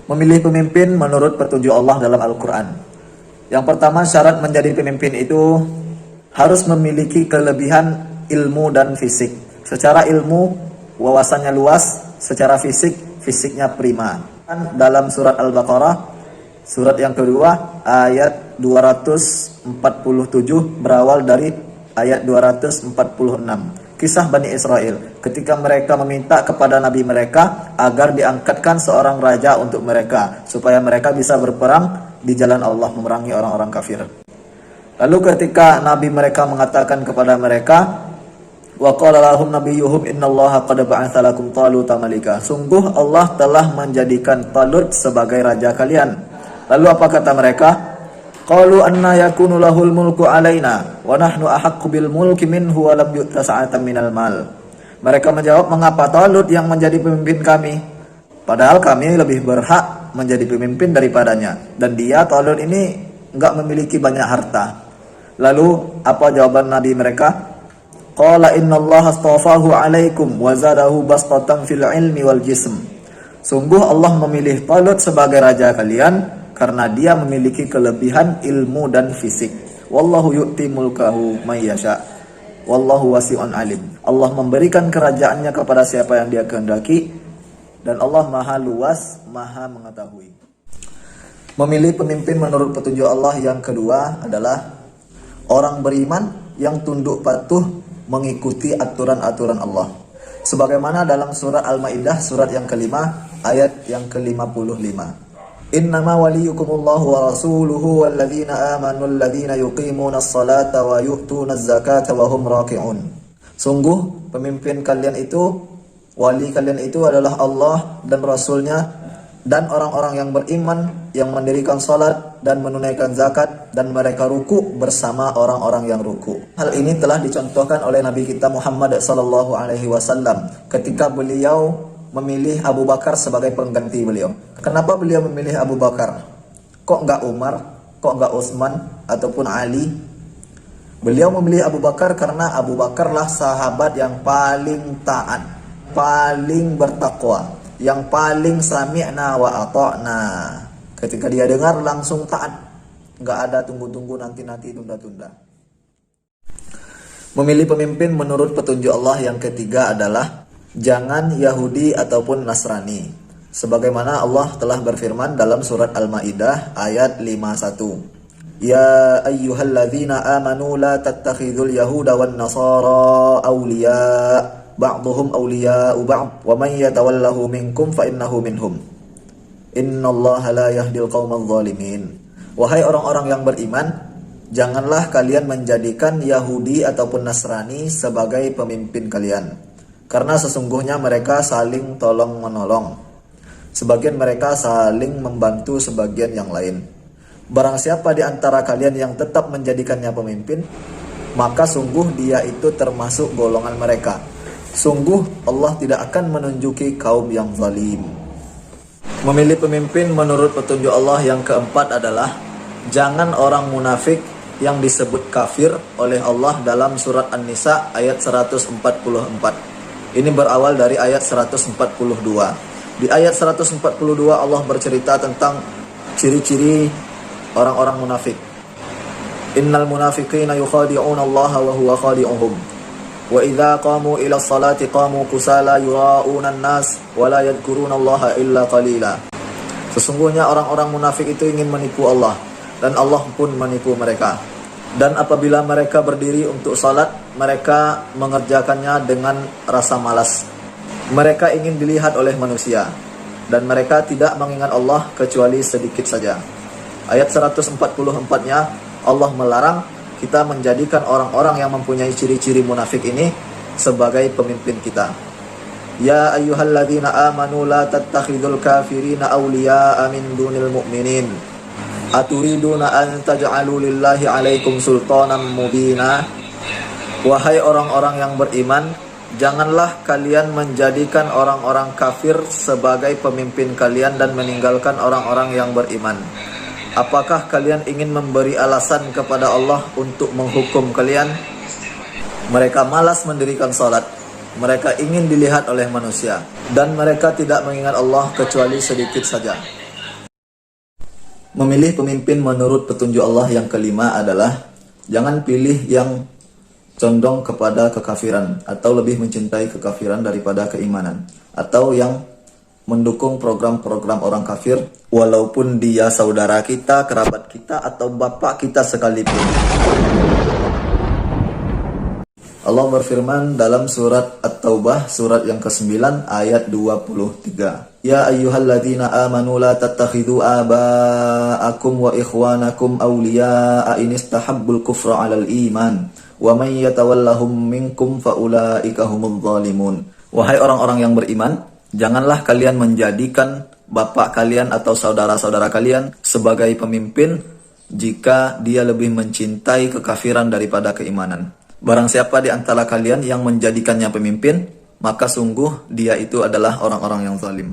Memilih pemimpin menurut petunjuk Allah dalam Al-Quran. Yang pertama, syarat menjadi pemimpin itu harus memiliki kelebihan ilmu dan fisik. Secara ilmu, wawasannya luas, secara fisik, fisiknya prima. Dalam surat Al-Baqarah, surat yang kedua, ayat 247 berawal dari ayat 246. Kisah Bani Israel ketika mereka meminta kepada Nabi mereka agar diangkatkan seorang raja untuk mereka supaya mereka bisa berperang di jalan Allah memerangi orang-orang kafir. Lalu ketika Nabi mereka mengatakan kepada mereka, wa qala lahum nabiyyuhum innallaha qad ba'atsa lakum taluta malika. Sungguh Allah telah menjadikan Talut sebagai raja kalian. Lalu apa kata mereka? Qalu anna yakunu lahul mulku alaina wa nahnu ahaqqu bil mulki minhu wa lam yu'ta sa'atan minal mal. Mereka menjawab, mengapa Talut yang menjadi pemimpin kami? Padahal kami lebih berhak menjadi pemimpin daripadanya. Dan dia, Talut ini, enggak memiliki banyak harta. Lalu apa jawaban Nabi mereka? Qala innallaha astafahu alaikum wa zadahu bastatan fil ilmi wal jism. Sungguh Allah memilih Talut sebagai raja kalian karena dia memiliki kelebihan ilmu dan fisik. Wallahu yu'ti mulkahu may yasha. Wallahu wasi'un alim. Allah memberikan kerajaannya kepada siapa yang dia kehendaki dan Allah Maha luas, Maha mengetahui. Memilih pemimpin menurut petunjuk Allah yang kedua adalah orang beriman yang tunduk patuh mengikuti aturan-aturan Allah. Sebagaimana dalam surat Al-Maidah surat yang kelima ayat yang ke-55. Innama waliyukumullahu wa rasuluhu walladzina amanu alladzina yuqimunas salata wa yu'tunaz zakata wa hum raki'un. Sungguh pemimpin kalian itu, wali kalian itu adalah Allah dan Rasulnya dan orang-orang yang beriman yang mendirikan salat dan menunaikan zakat dan mereka ruku bersama orang-orang yang ruku. Hal ini telah dicontohkan oleh Nabi kita Muhammad SAW ketika beliau memilih Abu Bakar sebagai pengganti beliau. Kenapa beliau memilih Abu Bakar? Kok enggak Umar? Kok enggak Utsman ataupun Ali? Beliau memilih Abu Bakar karena Abu Bakarlah sahabat yang paling taat, paling bertakwa, yang paling sami'na wa ata'na. Ketika dia dengar langsung taat, enggak ada tunggu-tunggu, nanti-nanti, tunda-tunda. Memilih pemimpin menurut petunjuk Allah yang ketiga adalah jangan Yahudi ataupun Nasrani. Sebagaimana Allah telah berfirman dalam surat Al-Maidah ayat 51. Ya ayyuhalladzina amanu la tattakhidul yahuda wan nasara awliya ba'dhum awliya'u ba'd wa man yatawallahu minkum fa innahu minhum. Innallaha la yahdil qaumadh dhalimin. Wahai orang-orang yang beriman, janganlah kalian menjadikan Yahudi ataupun Nasrani sebagai pemimpin kalian. Karena sesungguhnya mereka saling tolong-menolong. Sebagian mereka saling membantu sebagian yang lain. Barang siapa di antara kalian yang tetap menjadikannya pemimpin, maka sungguh dia itu termasuk golongan mereka. Sungguh Allah tidak akan menunjuki kaum yang zalim. Memilih pemimpin menurut petunjuk Allah yang keempat adalah jangan orang munafik yang disebut kafir oleh Allah dalam surat An-Nisa ayat 144. Ini berawal dari ayat 142. Di ayat 142 Allah bercerita tentang ciri-ciri orang-orang munafik. Innal munafiqina yukhadi'una Allah wa huwa khadi'uhum. Wa idza qamu ila sholati qamu kusala yura'una an-nas wa la yadhkuruna Allah illa qalila. Sesungguhnya orang-orang munafik itu ingin menipu Allah dan Allah pun menipu mereka. Dan apabila mereka berdiri untuk salat, mereka mengerjakannya dengan rasa malas. Mereka ingin dilihat oleh manusia dan mereka tidak mengingat Allah kecuali sedikit saja. Ayat 144-nya Allah melarang kita menjadikan orang-orang yang mempunyai ciri-ciri munafik ini sebagai pemimpin kita. Ya ayyuhalladzina amanu la tattakhidul kafirina awliya'a min dunil mu'minin. Aturiduna an taj'alu lillahi alaikum sultanan mubina. Wahai orang-orang yang beriman, janganlah kalian menjadikan orang-orang kafir sebagai pemimpin kalian dan meninggalkan orang-orang yang beriman. Apakah kalian ingin memberi alasan kepada Allah untuk menghukum kalian? Mereka malas mendirikan salat. Mereka ingin dilihat oleh manusia dan mereka tidak mengingat Allah kecuali sedikit saja. Memilih pemimpin menurut petunjuk Allah yang kelima adalah jangan pilih yang condong kepada kekafiran atau lebih mencintai kekafiran daripada keimanan, atau yang mendukung program-program orang kafir walaupun dia saudara kita, kerabat kita, atau bapak kita sekalipun. Allah berfirman dalam surat At-Taubah surat yang ke-9 ayat 23. Ya ayyuhalladzina amanu la tattakhidhu aba'akum wa ikhwanakum awliya'a in istahabbul kufra 'alal iman wa man yatawallahum minkum faulaika humudz zalimun. Wahai orang-orang yang beriman, janganlah kalian menjadikan bapak kalian atau saudara-saudara kalian sebagai pemimpin jika dia lebih mencintai kekafiran daripada keimanan. Barang siapa di antara kalian yang menjadikannya pemimpin, maka sungguh dia itu adalah orang-orang yang zalim.